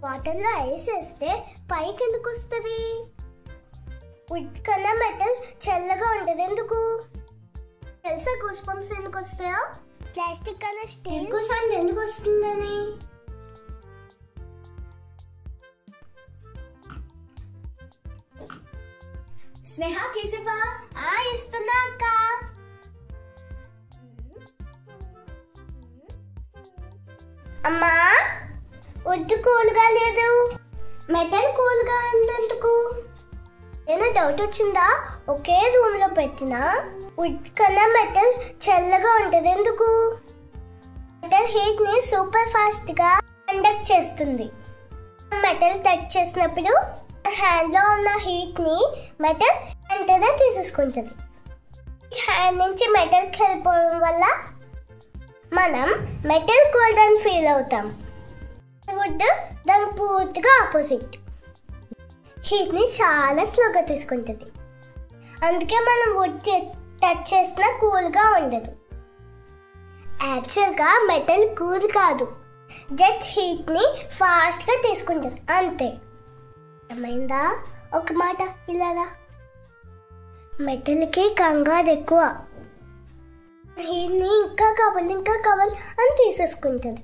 వాటర్లో ఐస్ వేస్తే పైకి ఎందుకు వస్తుంది? వుడ్ కన్నా మెటల్ చల్లగా ఉంటుంది. ఎందుకు తెలుసా? గూస్ బంప్స్ ఎందుకు వస్తాయో? ప్లాస్టిక్ కన్నా స్టీల్ ఎక్కువ సౌండ్ ఎందుకు వస్తుందని? స్నేహ కేసివా ఇస్తున్నా అక్క. అమ్మా వుడ్ కూల్గా లేదు, మెటల్ కూల్గా ఎందుకు? ఏమైనా డౌట్ వచ్చిందా? ఒకే రూమ్ లో పెట్టినా వుడ్ కన్నా మెటల్ చల్లగా ఉంటది. ఎందుకు? మెటల్ హీట్ ని సూపర్ ఫాస్ట్ గా కండక్ట్ చేస్తుంది. మెటల్ టచ్ చేసినప్పుడు హ్యాండ్ లో ఉన్న హీట్ ని మెటల్ వెంటనే తీసేసుకుంటుంది. హ్యాండ్ నుంచి మెటల్ కి వెళ్ళిపోవడం వల్ల మనం మెటల్ కోల్డ్ అని ఫీల్ అవుతాం. వుడ్ దానికి పూర్తిగా ఆపోజిట్, హీట్ ని చాలా స్లోగా తీసుకుంటుంది. అందుకే మనం వుడ్ టచ్ చేసినా కూల్ గా ఉండదు. యాక్చువల్ గా మెటల్ కూల్ కాదు, జస్ట్ హీట్ ని ఫాస్ట్ గా తీసుకుంటుంది అంతే. అర్థమైందా? ఒక మాట ఇలా, మెటల్ కి కంగారు ఎక్కువ, హీట్ ని ఇంకా కావాలి అని తీసేసుకుంటుంది.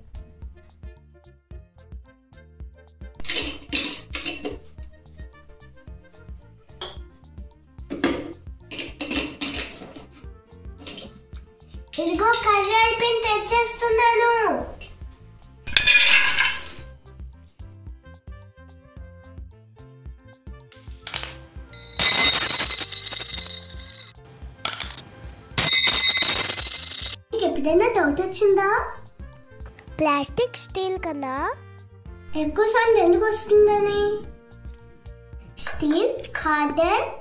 ఇదిగో కర్రీ అయిపోయింది, తెచ్చేస్తున్నాను. ఎప్పుడైనా డౌట్ వచ్చిందా? ప్లాస్టిక్ స్టీల్ కన్నా ఎక్కువ సౌండ్ ఎందుకు వస్తుందని? Steel hard and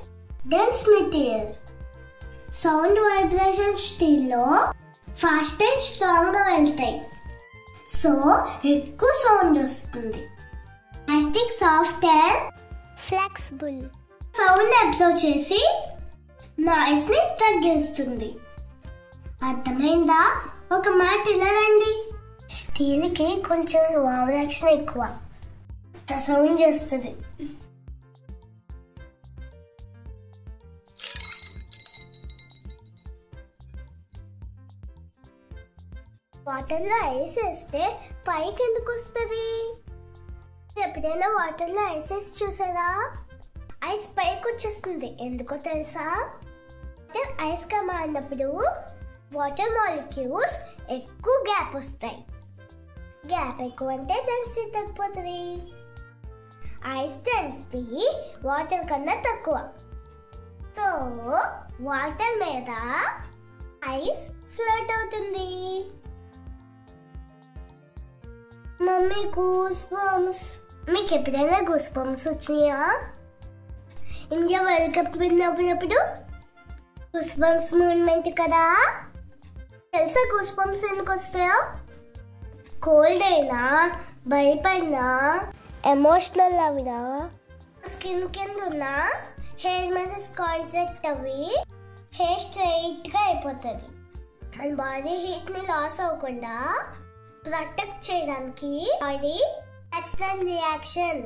dense material. Sound vibration steel లో ఫాస్ట్ అండ్ స్ట్రాంగ్ గా వెళ్తాయి, సో ఎక్కువ సౌండ్ వస్తుంది. Plastic soft and flexible, sound observe చేసి నాయిస్ ని తగ్గిస్తుంది. అర్థమైందా? ఒక మాట వినరండి, స్టీల్ కి కొంచెం ఓవర్ యాక్షన్ ఎక్కువ, సౌండ్ చేస్తుంది. వాటర్లో ఐస్ వేస్తే పైకి ఎందుకు వస్తుంది? ఎప్పుడైనా వాటర్లో ఐస్ వేసి చూసారా? ఐస్ పైకి వచ్చేస్తుంది. ఎందుకో తెలుసా? ఐస్ గా మారినప్పుడు వాటర్ మాలిక్యూల్స్ ఎక్కువ గ్యాప్ వస్తాయి. గ్యాప్ ఎక్కువ అంటే డెన్సిటీ తగ్గిపోతుంది. ఐస్ డెన్సిటీ వాటర్ కన్నా తక్కువ, సో వాటర్ మీద ఐస్ ఫ్లోట్ అవుతుంది. మమ్మీ గూస్ బంప్స్, మీకు ఎప్పుడైనా గూస్ బంప్స్ వచ్చినాయా? ఇండియా వరల్డ్ కప్ విన్నప్పుడు గూస్ బంప్స్ మూమెంట్ కదా. తెలుసా గూస్ బంప్స్ ఎందుకు వస్తాయో? కోల్డ్ అయినా, భయపడినా, ఎమోషనల్ అవినా, స్కిన్ కింద ఉన్న హెయిర్ మసిల్స్ కాంట్రాక్ట్ అవి హెయిర్ స్ట్రైట్ గా అయిపోతుంది. మన బాడీ హీట్ ని లాస్ అవ్వకుండా ప్రొటెక్ట్ చేయడానికి బాడీ నేచురల్ రియాక్షన్,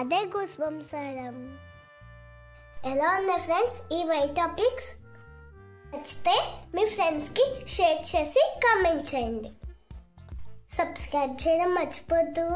అదే గూస్ బంప్స్ అవడం. ఎలా ఉన్నాయి ఫ్రెండ్స్ ఈ వైట్ టాపిక్స్? నచ్చితే మీ ఫ్రెండ్స్ కి షేర్ చేసి కామెంట్ చేయండి. సబ్స్క్రైబ్ చేయడం మర్చిపోద్దు.